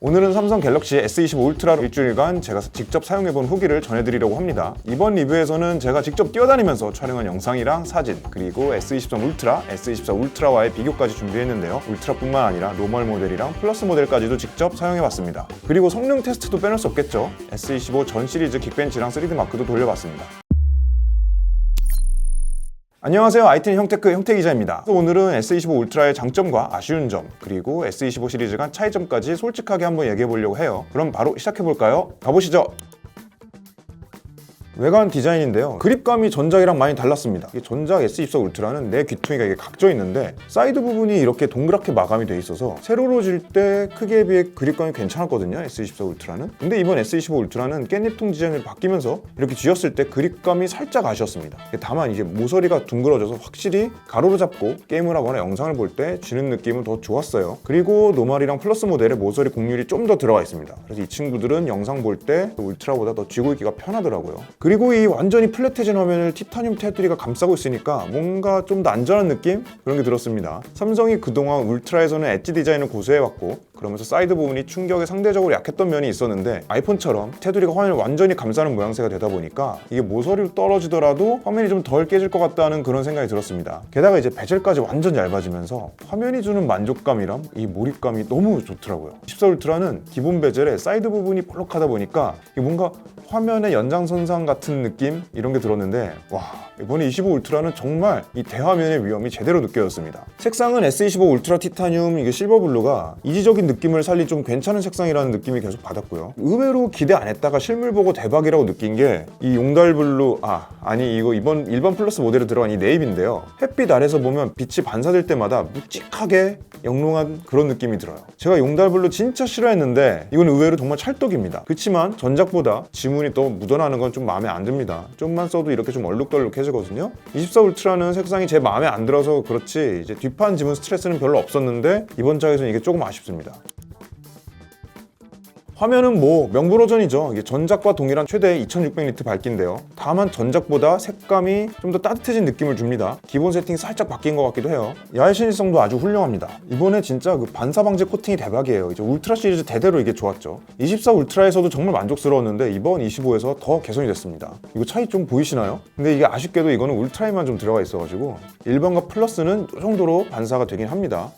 오늘은 삼성 갤럭시 S25 울트라로 일주일간 제가 직접 사용해본 후기를 전해드리려고 합니다. 이번 리뷰에서는 제가 직접 뛰어다니면서 촬영한 영상이랑 사진, 그리고 S23 울트라, S24 울트라와의 비교까지 준비했는데요. 울트라뿐만 아니라 노멀 모델이랑 플러스 모델까지도 직접 사용해봤습니다. 그리고 성능 테스트도 빼놓을 수 없겠죠. S25 전 시리즈 긱벤치랑 3D 마크도 돌려봤습니다. 안녕하세요. 아이티넷 형테크 형태기자입니다. 오늘은 S25 울트라의 장점과 아쉬운 점, 그리고 S25 시리즈 간 차이점까지 솔직하게 한번 얘기해보려고 해요. 그럼 바로 시작해볼까요? 가보시죠. 외관 디자인인데요. 그립감이 전작이랑 많이 달랐습니다. 전작 S24 울트라는 내 귀퉁이가 이게 각져 있는데 사이드 부분이 이렇게 동그랗게 마감이 돼 있어서 세로로 질 때 크기에 비해 그립감이 괜찮았거든요. S24 울트라는. 근데 이번 S25 울트라는 깻잎통 디자인으로 바뀌면서 이렇게 쥐었을 때 그립감이 살짝 아쉬웠습니다. 다만 이제 모서리가 둥그러져서 확실히 가로로 잡고 게임을 하거나 영상을 볼 때 쥐는 느낌은 더 좋았어요. 그리고 노멀이랑 플러스 모델의 모서리 곡률이 좀 더 들어가 있습니다. 그래서 이 친구들은 영상 볼 때 울트라보다 더 쥐고 있기가 편하더라고요. 그리고 이 완전히 플랫해진 화면을 티타늄 테두리가 감싸고 있으니까 뭔가 좀 더 안전한 느낌? 그런 게 들었습니다. 삼성이 그동안 울트라에서는 엣지 디자인을 고수해왔고 그러면서 사이드 부분이 충격에 상대적으로 약했던 면이 있었는데 아이폰처럼 테두리가 화면을 완전히 감싸는 모양새가 되다 보니까 이게 모서리로 떨어지더라도 화면이 좀 덜 깨질 것 같다는 그런 생각이 들었습니다. 게다가 이제 베젤까지 완전 얇아지면서 화면이 주는 만족감이랑 이 몰입감이 너무 좋더라고요. 24 울트라는 기본 베젤에 사이드 부분이 볼록하다 보니까 이게 뭔가 화면의 연장선상 같은 느낌? 이런 게 들었는데 와, 이번에 25 울트라는 정말 이 대화면의 위험이 제대로 느껴졌습니다. 색상은 S25 울트라 티타늄 이게 실버 블루가 이지적인 느낌을 살린 좀 괜찮은 색상이라는 느낌이 계속 받았고요. 의외로 기대 안 했다가 실물 보고 대박이라고 느낀 게 이 용달 블루 이거 이번 일반 플러스 모델에 들어간 이 네이비인데요. 햇빛 아래서 보면 빛이 반사될 때마다 묵직하게 영롱한 그런 느낌이 들어요. 제가 용달 블루 진짜 싫어했는데 이건 의외로 정말 찰떡입니다. 그렇지만 전작보다 지문이 더 묻어나는 건 좀 마음에 안 듭니다. 좀만 써도 이렇게 좀 얼룩덜룩해지거든요. 24 울트라는 색상이 제 마음에 안 들어서 그렇지 이제 뒷판 지문 스트레스는 별로 없었는데 이번 작에서는 이게 조금 아쉽습니다. 화면은 뭐 명불허전이죠. 이게 전작과 동일한 최대 2600니트 밝기인데요. 다만 전작보다 색감이 좀 더 따뜻해진 느낌을 줍니다. 기본 세팅이 살짝 바뀐 것 같기도 해요. 야외 신의성도 아주 훌륭합니다. 이번에 진짜 그 반사 방지 코팅이 대박이에요. 이제 울트라 시리즈 대대로 이게 좋았죠. 24 울트라에서도 정말 만족스러웠는데 이번 25에서 더 개선이 됐습니다. 이거 차이 좀 보이시나요? 근데 이게 아쉽게도 이거는 울트라에만 좀 들어가 있어가지고 일반과 플러스는 이 정도로 반사가 되긴 합니다.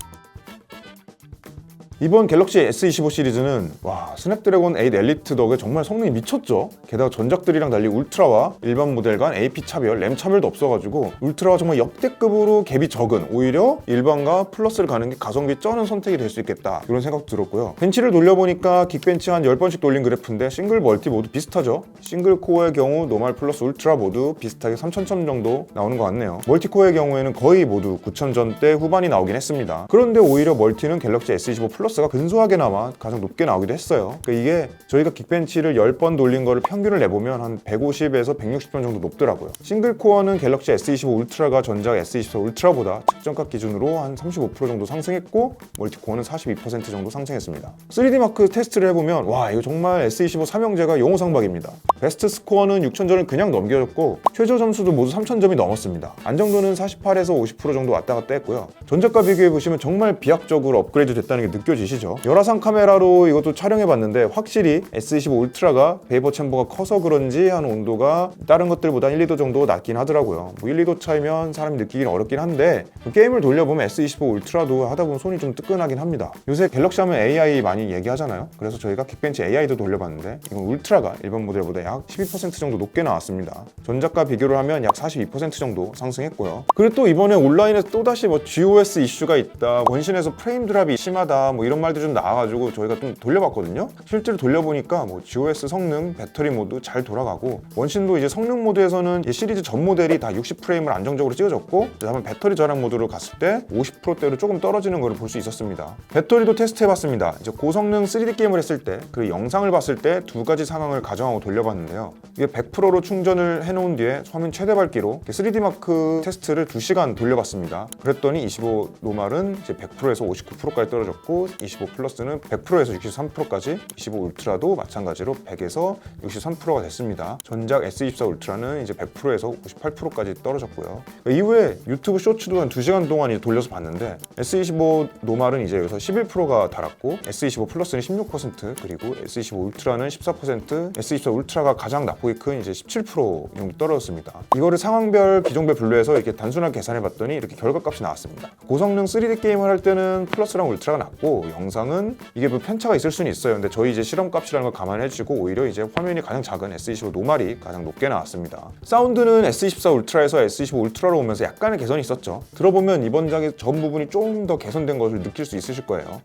이번 갤럭시 S25 시리즈는 스냅드래곤 8 엘리트 덕에 정말 성능이 미쳤죠. 게다가 전작들이랑 달리 울트라와 일반 모델 간 AP 차별, 램 차별도 없어가지고 울트라와 정말 역대급으로 갭이 적은 오히려 일반과 플러스를 가는 게 가성비 쩌는 선택이 될 수 있겠다 이런 생각도 들었고요. 벤치를 돌려보니까 긱벤치 한 10번씩 돌린 그래프인데 싱글 멀티 모두 비슷하죠. 싱글 코어의 경우 노멀 플러스 울트라 모두 비슷하게 3000점 정도 나오는 것 같네요. 멀티 코어의 경우에는 거의 모두 9000점대 후반이 나오긴 했습니다. 그런데 오히려 멀티는 갤럭시 S25 플러스 가 근소하게나마 가장 높게 나오기도 했어요. 그러니까 이게 저희가 긱벤치를 10번 돌린 거를 평균을 내보면 한 150에서 160점 정도 높더라고요. 싱글 코어는 갤럭시 S25 울트라가 전작 S24 울트라보다 측정값 기준으로 한 35% 정도 상승했고 멀티 코어는 42% 정도 상승했습니다. 3D 마크 테스트를 해보면 이거 정말 S25 삼형제가 용호상박입니다. 베스트 스코어는 6000점을 그냥 넘겨줬고 최저 점수도 모두 3000점이 넘었습니다. 안정도는 48에서 50% 정도 왔다 갔다 했고요. 전작과 비교해보시면 정말 비약적으로 업그레이드 됐다는 게 느껴지죠. 열화상 카메라로 이것도 촬영해봤는데 확실히 S25 울트라가 베이버 챔버가 커서 그런지 한 온도가 다른 것들보다 1, 2도 정도 낮긴 하더라고요. 1, 2도 차이면 사람이 느끼긴 어렵긴 한데 게임을 돌려보면 S25 울트라도 하다보면 손이 좀 뜨끈하긴 합니다. 요새 갤럭시 하면 AI 많이 얘기하잖아요. 그래서 저희가 긱벤치 AI도 돌려봤는데 이건 울트라가 일반 모델보다 약 12% 정도 높게 나왔습니다. 전작과 비교를 하면 약 42% 정도 상승했고요. 그리고 또 이번에 온라인에서 또다시 GOS 이슈가 있다, 원신에서 프레임 드랍이 심하다 이런 말도 좀 나와가지고 저희가 좀 돌려봤거든요. 실제로 돌려보니까 GOS 성능, 배터리 모두 잘 돌아가고 원신도 이제 성능 모드에서는 시리즈 전 모델이 다 60프레임을 안정적으로 찍어줬고 다만 배터리 절약 모드로 갔을 때 50%대로 조금 떨어지는 걸 볼 수 있었습니다. 배터리도 테스트해봤습니다. 이제 고성능 3D 게임을 했을 때 그 영상을 봤을 때 두 가지 상황을 가정하고 돌려봤는데요. 이게 100%로 충전을 해놓은 뒤에 화면 최대 밝기로 3D 마크 테스트를 2시간 돌려봤습니다. 그랬더니 25 노멀은 이제 100%에서 59%까지 떨어졌고 25 플러스는 100%에서 63%까지, 25 울트라도 마찬가지로 100에서 63%가 됐습니다. 전작 S24 울트라는 이제 100%에서 58%까지 떨어졌고요. 이후에 유튜브 쇼츠도 한 2시간 동안 돌려서 봤는데 S25 노멀은 이제 여기서 11%가 달았고, S25 플러스는 16%, 그리고 S25 울트라는 14%, S24 울트라가 가장 낙폭이 큰 이제 17% 정도 떨어졌습니다. 이거를 상황별, 기종별 분류해서 이렇게 단순하게 계산해봤더니 이렇게 결과값이 나왔습니다. 고성능 3D 게임을 할 때는 플러스랑 울트라가 낫고, 영상은 이게 뭐 편차가 있을 수는 있어요. 근데 저희 이제 실험값이라는 걸 감안해주고 오히려 이제 화면이 가장 작은 S25 노멀이 가장 높게 나왔습니다. 사운드는 S24 울트라에서 S25 울트라로 오면서 약간의 개선이 있었죠. 들어보면 이번 작의 전 부분이 좀 더 개선된 것을 느낄 수 있으실 거예요.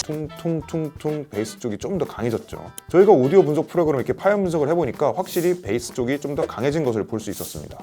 퉁퉁퉁퉁 베이스 쪽이 좀 더 강해졌죠. 저희가 오디오 분석 프로그램 이렇게 파일 분석을 해보니까 확실히 베이스 쪽이 좀 더 강해진 것을 볼 수 있었습니다.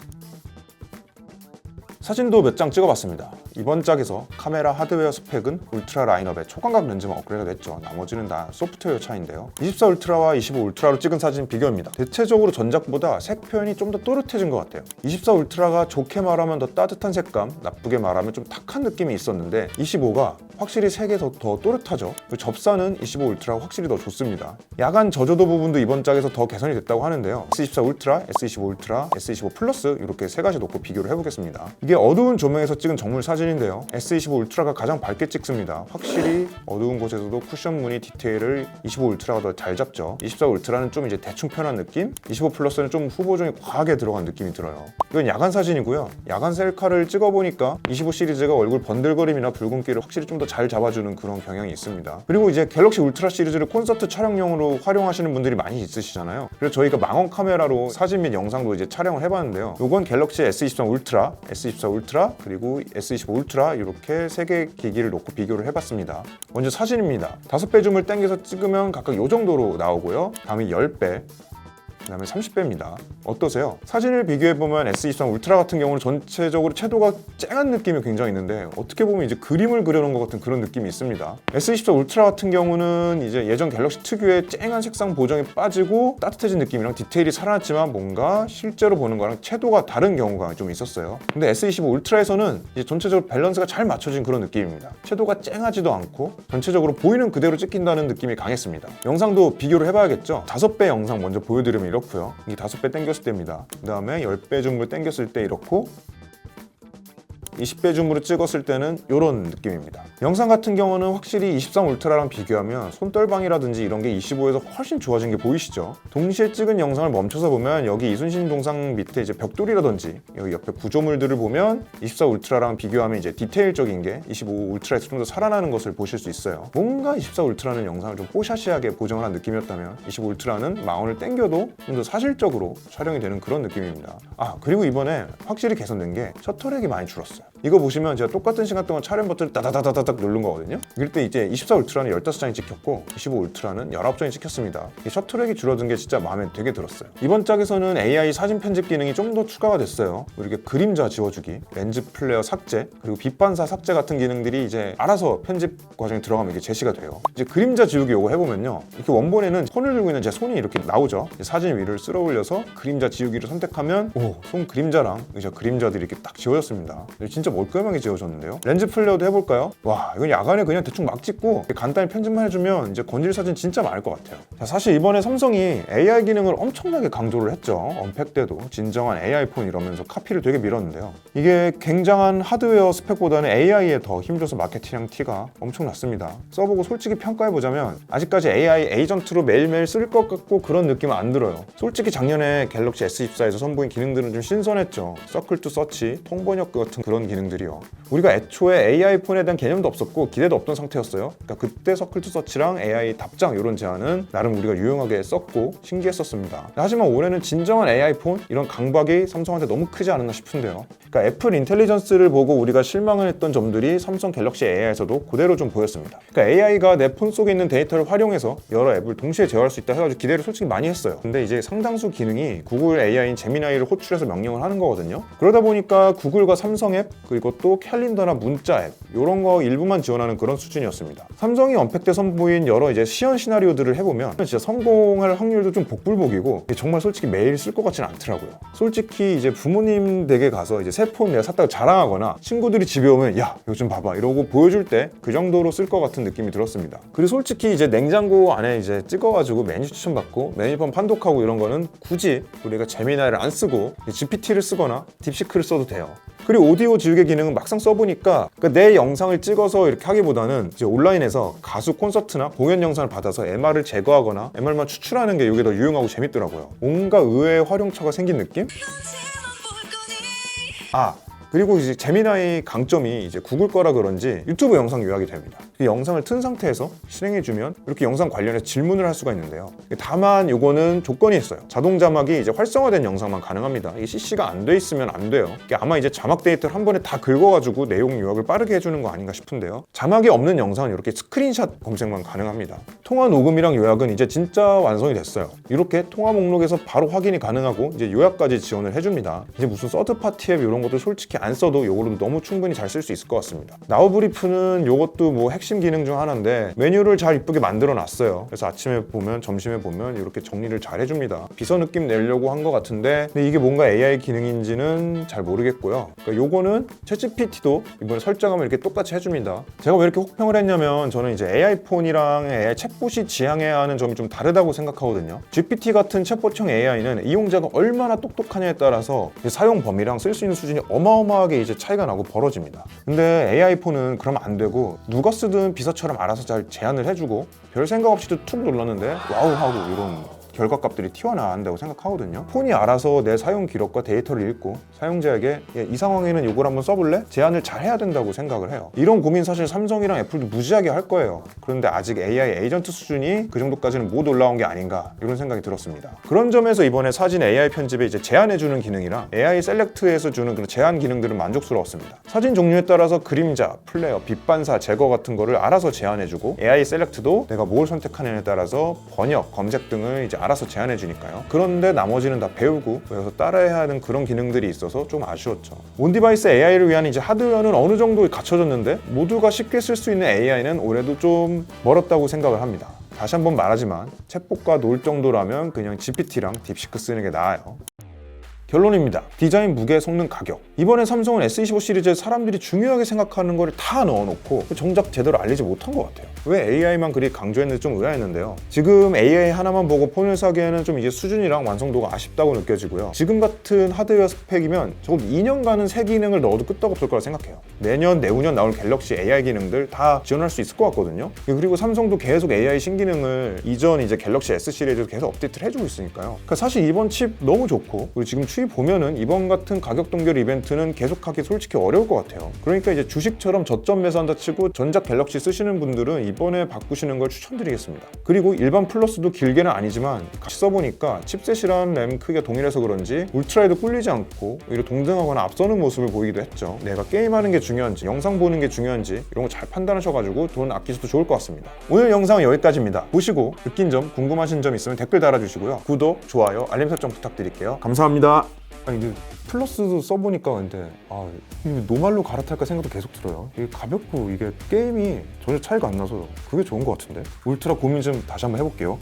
사진도 몇 장 찍어봤습니다. 이번 짝에서 카메라 하드웨어 스펙은 울트라 라인업에 초광각 렌즈만 업그레이드가 됐죠. 나머지는 다 소프트웨어 차이인데요. 24 울트라와 25 울트라로 찍은 사진 비교입니다. 대체적으로 전작보다 색 표현이 좀 더 또렷해진 것 같아요. 24 울트라가 좋게 말하면 더 따뜻한 색감, 나쁘게 말하면 좀 탁한 느낌이 있었는데 25가 확실히 색이 더 또렷하죠. 접사는 25 울트라가 확실히 더 좋습니다. 야간 저조도 부분도 이번 짝에서 더 개선이 됐다고 하는데요. S24 울트라, S25 울트라, S25 플러스 이렇게 세 가지 놓고 비교를 해보겠습니다. 이게 어두운 조명에서 찍은 정물 사진인데요. S25 울트라가 가장 밝게 찍습니다. 확실히 어두운 곳에서도 쿠션 무늬 디테일을 25 울트라가 더 잘 잡죠. 24 울트라는 좀 이제 대충 편한 느낌, 25 플러스는 좀 후보종이 과하게 들어간 느낌이 들어요. 이건 야간 사진이고요. 야간 셀카를 찍어보니까 25 시리즈가 얼굴 번들거림이나 붉은기를 확실히 좀 더 잘 잡아주는 그런 경향이 있습니다. 그리고 이제 갤럭시 울트라 시리즈를 콘서트 촬영용으로 활용하시는 분들이 많이 있으시잖아요. 그래서 저희가 망원 카메라로 사진 및 영상도 이제 촬영을 해봤는데요. 이건 갤럭시 S23 울트라, S24 울트라, 그리고 S25 울트라 이렇게 세 개의 기기를 놓고 비교를 해봤습니다. 먼저 사진입니다. 5배 줌을 당겨서 찍으면 각각 이 정도로 나오고요. 다음에 10배, 그 다음에 30배입니다. 어떠세요? 사진을 비교해보면 S23 울트라 같은 경우는 전체적으로 채도가 쨍한 느낌이 굉장히 있는데 어떻게 보면 이제 그림을 그려놓은 것 같은 그런 느낌이 있습니다. S24 울트라 같은 경우는 이제 예전 갤럭시 특유의 쨍한 색상 보정이 빠지고 따뜻해진 느낌이랑 디테일이 살아났지만 뭔가 실제로 보는 거랑 채도가 다른 경우가 좀 있었어요. 근데 S25 울트라에서는 이제 전체적으로 밸런스가 잘 맞춰진 그런 느낌입니다. 채도가 쨍하지도 않고 전체적으로 보이는 그대로 찍힌다는 느낌이 강했습니다. 영상도 비교를 해봐야겠죠. 5배 영상 먼저 보여드리면 이렇고요. 이게 5배 당겼을 때입니다. 그 다음에 10배 줌을 당겼을 때 이렇고, 20배 줌으로 찍었을 때는 이런 느낌입니다. 영상 같은 경우는 확실히 23 울트라랑 비교하면 손떨방이라든지 이런 게 25에서 훨씬 좋아진 게 보이시죠? 동시에 찍은 영상을 멈춰서 보면 여기 이순신 동상 밑에 이제 벽돌이라든지 여기 옆에 구조물들을 보면 24 울트라랑 비교하면 이제 디테일적인 게 25 울트라에서 좀 더 살아나는 것을 보실 수 있어요. 뭔가 24 울트라는 영상을 좀 뽀샤시하게 보정을 한 느낌이었다면 25 울트라는 망원을 당겨도 좀 더 사실적으로 촬영이 되는 그런 느낌입니다. 그리고 이번에 확실히 개선된 게 셔터렉이 많이 줄었어요. 이거 보시면 제가 똑같은 시간 동안 촬영 버튼을 따다다다닥 누른 거거든요. 이럴 때 이제 24 울트라는 15장이 찍혔고 25 울트라는 19장이 찍혔습니다. 이 셔터렉이 줄어든 게 진짜 마음에 되게 들었어요. 이번 짝에서는 AI 사진 편집 기능이 좀 더 추가가 됐어요. 이렇게 그림자 지워주기, 렌즈 플레어 삭제, 그리고 빛 반사 삭제 같은 기능들이 이제 알아서 편집 과정에 들어가면 이게 제시가 돼요. 이제 그림자 지우기 요거 해보면요. 이렇게 원본에는 손을 들고 있는 제 손이 이렇게 나오죠. 사진 위를 쓸어 올려서 그림자 지우기를 선택하면 손 그림자랑 의자 그림자들이 이렇게 딱 지워졌습니다. 진짜 멀끔하게 지워졌는데요. 렌즈 플레어도 해볼까요? 와, 이건 야간에 그냥 대충 막 찍고 간단히 편집만 해주면 이제 건질 사진 진짜 많을 것 같아요. 자, 사실 이번에 삼성이 AI 기능을 엄청나게 강조를 했죠. 언팩 때도 진정한 AI 폰 이러면서 카피를 되게 밀었는데요. 이게 굉장한 하드웨어 스펙보다는 AI에 더 힘줘서 마케팅량 티가 엄청 났습니다. 써보고 솔직히 평가해보자면 아직까지 AI 에이전트로 매일매일 쓸 것 같고 그런 느낌은 안 들어요. 솔직히 작년에 갤럭시 S24에서 선보인 기능들은 좀 신선했죠. 서클 투 서치, 통번역 같은 그런 기능들이요. 우리가 애초에 AI 폰에 대한 개념도 없었고 기대도 없던 상태였어요. 그러니까 그때 서클 투 서치랑 AI 답장 이런 제안은 나름 우리가 유용하게 썼고 신기했었습니다. 하지만 올해는 진정한 AI 폰 이런 강박이 삼성한테 너무 크지 않았나 싶은데요. 그러니까 애플 인텔리전스를 보고 우리가 실망을 했던 점들이 삼성 갤럭시 AI에서도 그대로 좀 보였습니다. 그러니까 AI가 내 폰 속에 있는 데이터를 활용해서 여러 앱을 동시에 제어할 수 있다 해가지고 기대를 솔직히 많이 했어요. 근데 이제 상당수 기능이 구글 AI인 제미나이를 호출해서 명령을 하는 거거든요. 그러다 보니까 구글과 삼성 앱 그리고 또 칼린더나 문자 앱 이런 거 일부만 지원하는 그런 수준이었습니다. 삼성이 언팩 때 선보인 여러 이제 시연 시나리오들을 해보면 진짜 성공할 확률도 좀 복불복이고 정말 솔직히 매일 쓸 것 같지는 않더라고요. 솔직히 이제 부모님 댁에 가서 이제 새 폰 내가 샀다고 자랑하거나 친구들이 집에 오면 야 이거 좀 봐봐 이러고 보여줄 때 그 정도로 쓸 것 같은 느낌이 들었습니다. 그리고 솔직히 이제 냉장고 안에 이제 찍어가지고 메뉴 추천받고 메뉴판 판독하고 이런 거는 굳이 우리가 제미나이를 안 쓰고 GPT를 쓰거나 딥시크를 써도 돼요. 그리고 오디오 지우개 기능은 막상 써보니까 내 영상을 찍어서 이렇게 하기보다는 이제 온라인에서 가수 콘서트나 공연 영상을 받아서 MR을 제거하거나 MR만 추출하는 게 이게 더 유용하고 재밌더라고요. 뭔가 의외의 활용처가 생긴 느낌? 그리고 이제 제미나이 강점이 이제 구글 거라 그런지 유튜브 영상 요약이 됩니다. 그 영상을 튼 상태에서 실행해주면 이렇게 영상 관련해서 질문을 할 수가 있는데요. 다만 이거는 조건이 있어요. 자동 자막이 이제 활성화된 영상만 가능합니다. 이게 CC가 안 돼 있으면 안 돼요. 아마 이제 자막 데이터를 한 번에 다 긁어가지고 내용 요약을 빠르게 해주는 거 아닌가 싶은데요. 자막이 없는 영상은 이렇게 스크린샷 검색만 가능합니다. 통화 녹음이랑 요약은 이제 진짜 완성이 됐어요. 이렇게 통화 목록에서 바로 확인이 가능하고 이제 요약까지 지원을 해줍니다. 이제 무슨 서드파티 앱 이런 것도 솔직히 안 써도 요거로도 너무 충분히 잘 쓸 수 있을 것 같습니다. 나우브리프는 요것도 뭐 핵심 기능 중 하나인데 메뉴를 잘 이쁘게 만들어 놨어요. 그래서 아침에 보면 점심에 보면 이렇게 정리를 잘 해줍니다. 비서 느낌 내려고 한 것 같은데 근데 이게 뭔가 AI 기능인지는 잘 모르겠고요. 그러니까 요거는 챗GPT도 이번에 설정하면 이렇게 똑같이 해줍니다. 제가 왜 이렇게 혹평을 했냐면 저는 이제 AI 폰이랑 AI 챗봇이 지향해야 하는 점이 좀 다르다고 생각하거든요. GPT 같은 챗봇형 AI는 이용자가 얼마나 똑똑하냐에 따라서 사용 범위랑 쓸 수 있는 수준이 어마어마하게 이제 차이가 나고 벌어집니다. 근데 AI 폰은 그러면 안 되고 누가 쓰든 비서처럼 알아서 잘 제안을 해주고 별 생각 없이도 툭 눌렀는데 와우 하고 이런 결과값들이 튀어나온다고 생각하거든요. 폰이 알아서 내 사용 기록과 데이터를 읽고 사용자에게 이 상황에는 이걸 한번 써볼래? 제안을 잘 해야 된다고 생각을 해요. 이런 고민 사실 삼성이랑 애플도 무지하게 할 거예요. 그런데 아직 AI 에이전트 수준이 그 정도까지는 못 올라온 게 아닌가 이런 생각이 들었습니다. 그런 점에서 이번에 사진 AI 편집에 이제 제안해주는 기능이랑 AI 셀렉트에서 주는 그런 제안 기능들은 만족스러웠습니다. 사진 종류에 따라서 그림자, 플레어, 빛 반사, 제거 같은 거를 알아서 제안해주고 AI 셀렉트도 내가 뭘 선택하느냐에 따라서 번역, 검색 등을 이제 알아서 제안해 주니까요. 그런데 나머지는 다 배우고 그래서 따라해야 하는 그런 기능들이 있어서 좀 아쉬웠죠. 온디바이스 AI를 위한 이제 하드웨어는 어느 정도 갖춰졌는데 모두가 쉽게 쓸 수 있는 AI는 올해도 좀 멀었다고 생각을 합니다. 다시 한번 말하지만 챗봇과 놀 정도라면 그냥 GPT랑 딥시크 쓰는 게 나아요. 결론입니다. 디자인, 무게, 성능, 가격. 이번에 삼성은 S25 시리즈에 사람들이 중요하게 생각하는 걸 다 넣어놓고 정작 제대로 알리지 못한 것 같아요. 왜 AI만 그리 강조했는지 좀 의아했는데요. 지금 AI 하나만 보고 폰을 사기에는 좀 이게 수준이랑 완성도가 아쉽다고 느껴지고요. 지금 같은 하드웨어 스펙이면 적어도 2년간은 새 기능을 넣어도 끄떡없을 거라 생각해요. 내년, 내후년 나올 갤럭시 AI 기능들 다 지원할 수 있을 것 같거든요. 그리고 삼성도 계속 AI 신기능을 이전 이제 갤럭시 S 시리즈에서 계속 업데이트를 해주고 있으니까요. 그러니까 사실 이번 칩 너무 좋고 그리고 지금 추이 보면은 이번 같은 가격 동결 이벤트는 계속하기 솔직히 어려울 것 같아요. 그러니까 이제 주식처럼 저점 매수한다 치고 전작 갤럭시 쓰시는 분들은 이번에 바꾸시는 걸 추천드리겠습니다. 그리고 일반 플러스도 길게는 아니지만 같이 써보니까 칩셋이랑 램 크기가 동일해서 그런지 울트라에도 꿀리지 않고 오히려 동등하거나 앞서는 모습을 보이기도 했죠. 내가 게임하는 게 중요한지 영상 보는 게 중요한지 이런 거 잘 판단하셔가지고 돈 아끼셔도 좋을 것 같습니다. 오늘 영상은 여기까지입니다. 보시고 느낀 점, 궁금하신 점 있으면 댓글 달아주시고요. 구독, 좋아요, 알림 설정 부탁드릴게요. 감사합니다. 아니 근데 플러스도 써보니까 근데 이게 노말로 갈아탈까 생각도 계속 들어요. 이게 가볍고 이게 게임이 전혀 차이가 안 나서 그게 좋은 것 같은데 울트라 고민 좀 다시 한번 해볼게요.